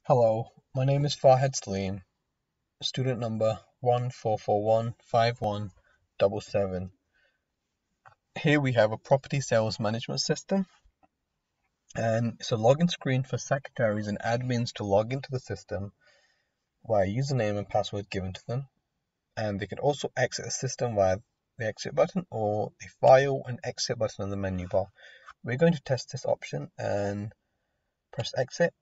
Hello, my name is Farhad Saleem, student number 14415177. Here we have a property sales management system, and it's a login screen for secretaries and admins to log into the system via username and password given to them. And they can also exit the system via the exit button or the file and exit button on the menu bar. We're going to test this option and press exit.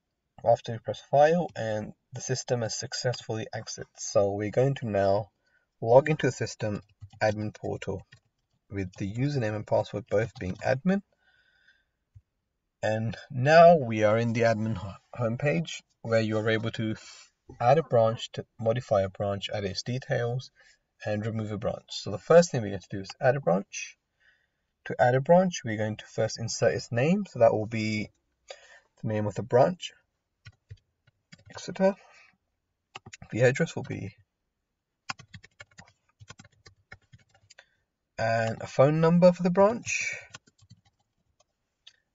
After we press file, and the system has successfully exited. So we're going to now log into the system admin portal with the username and password both being admin. And now we are in the admin homepage where you are able to add a branch, to modify a branch, add its details, and remove a branch. So the first thing we're going to do is add a branch. To add a branch, we're going to first insert its name. So that will be the name of the branch, Exeter. The address will be, and a phone number for the branch,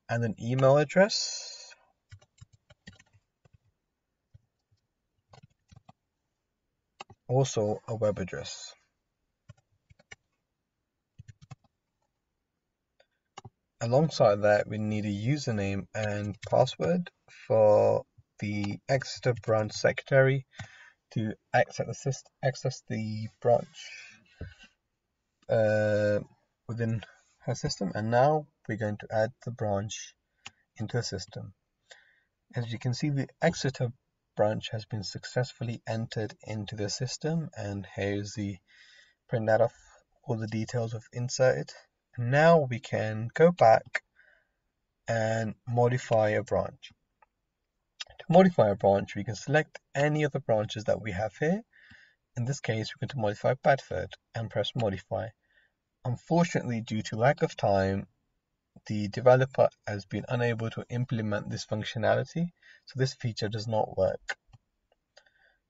and an email address, also a web address. Alongside that, we need a username and password for the Exeter branch secretary to access the branch within her system. And now we're going to add the branch into the system. As you can see, the Exeter branch has been successfully entered into the system, and here's the printout of all the details of inserted. And now we can go back and modify a branch. To modify a branch, we can select any of the branches that we have here. In this case, we're going to modify Bedford and press modify. Unfortunately, due to lack of time, the developer has been unable to implement this functionality, so this feature does not work.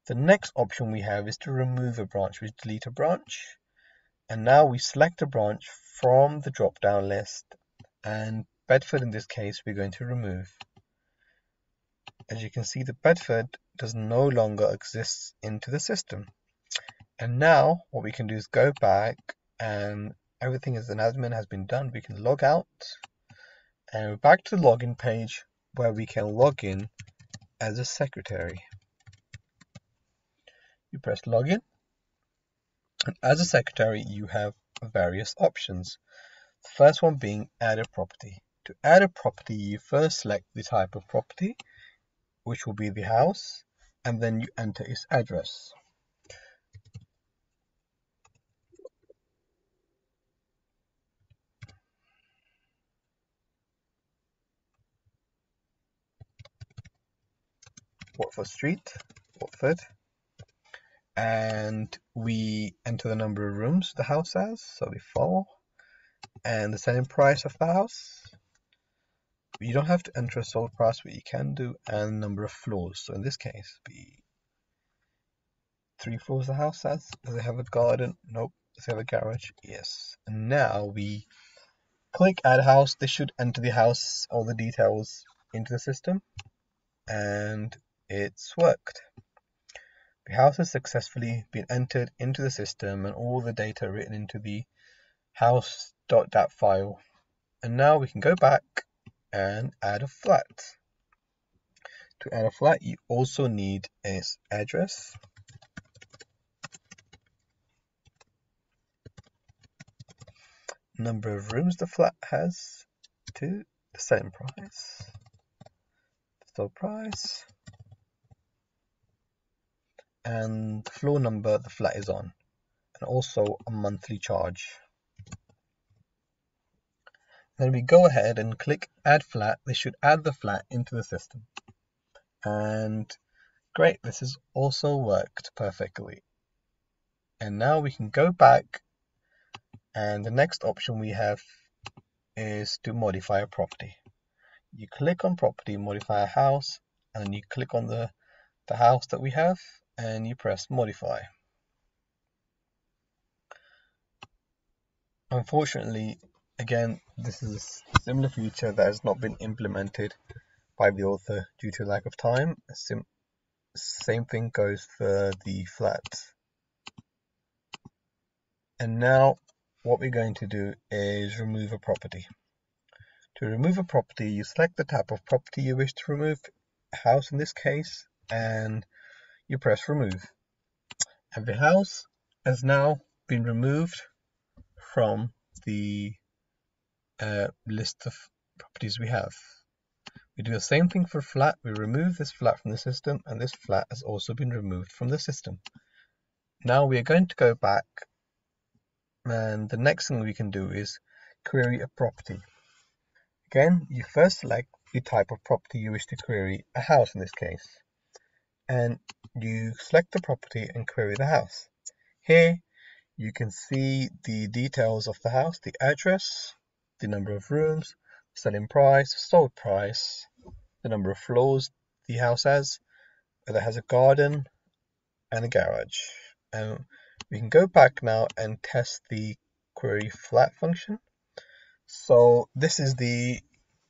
The next option we have is to remove a branch. We delete a branch, and now we select a branch from the drop down list, and Bedford in this case we're going to remove. As you can see, the Bedford does no longer exist into the system. And now what we can do is go back, and everything as an admin has been done. We can log out and we're back to the login page where we can log in as a secretary. You press login, and as a secretary you have various options. The first one being add a property. To add a property, you first select the type of property, which will be the house, and then you enter its address. Watford Street, Watford, and we enter the number of rooms the house has, so it'll be 4, and the selling price of the house. You don't have to enter a sold price, but you can do, and number of floors. So in this case, be 3 floors the house has. Does it have a garden? Nope. Does it have a garage? Yes. And now we click add house. This should enter the house, all the details into the system, and it's worked. The house has successfully been entered into the system, and all the data written into the house.dat file. And now we can go back and add a flat. To add a flat, you also need its address, number of rooms the flat has, the selling price, the sold price, and the floor number the flat is on, and also a monthly charge. Then we go ahead and click add flat. This should add the flat into the system. And great, this has also worked perfectly. And now we can go back, and the next option we have is to modify a property. You click on property, modify a house, and then you click on the house that we have, and you press modify. Unfortunately, again, this is a similar feature that has not been implemented by the author due to lack of time. Same thing goes for the flat. And now what we're going to do is remove a property. To remove a property, you select the type of property you wish to remove, a house in this case, and you press remove. And the house has now been removed from the list of properties we have. We do the same thing for flat. We remove this flat from the system, and this flat has also been removed from the system. Now we are going to go back, and the next thing we can do is query a property. Again, you first select the type of property you wish to query, a house in this case, and you select the property and query the house. Here you can see the details of the house, the address, the number of rooms, selling price, sold price, the number of floors the house has, whether it has a garden and a garage. And we can go back now and test the query flat function. So this is the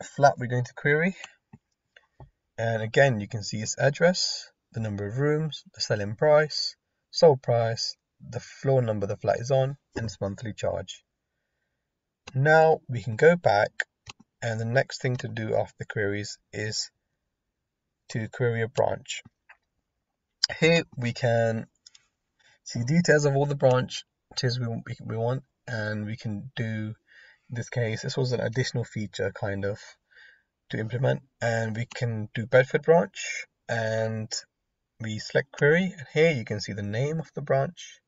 flat we're going to query, and again you can see its address, the number of rooms, the selling price, sold price, the floor number the flat is on, and its monthly charge. Now we can go back, and the next thing to do after the queries is to query a branch. Here we can see details of all the branches we want, and we can do, in this case, this was an additional feature kind of to implement, and we can do Bedford branch, and we select query, and here you can see the name of the branch,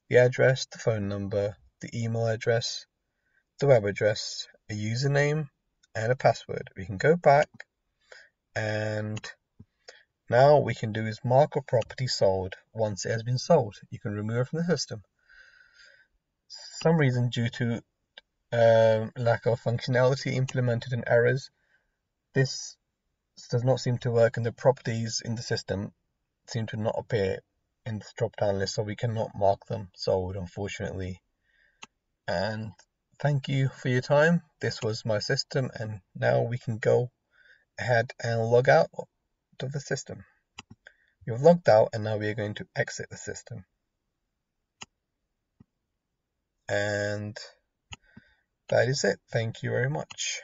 the address, the phone number, the email address, the web address, a username, and a password. We can go back, and now we can do is mark a property sold once it has been sold. You can remove it from the system. For some reason, due to lack of functionality implemented in errors, this does not seem to work, and the properties in the system seem to not appear in this drop down list, so we cannot mark them sold, unfortunately. And thank you for your time. This was my system, and now we can go ahead and log out of the system. You've logged out, and now we are going to exit the system. And that is it. Thank you very much.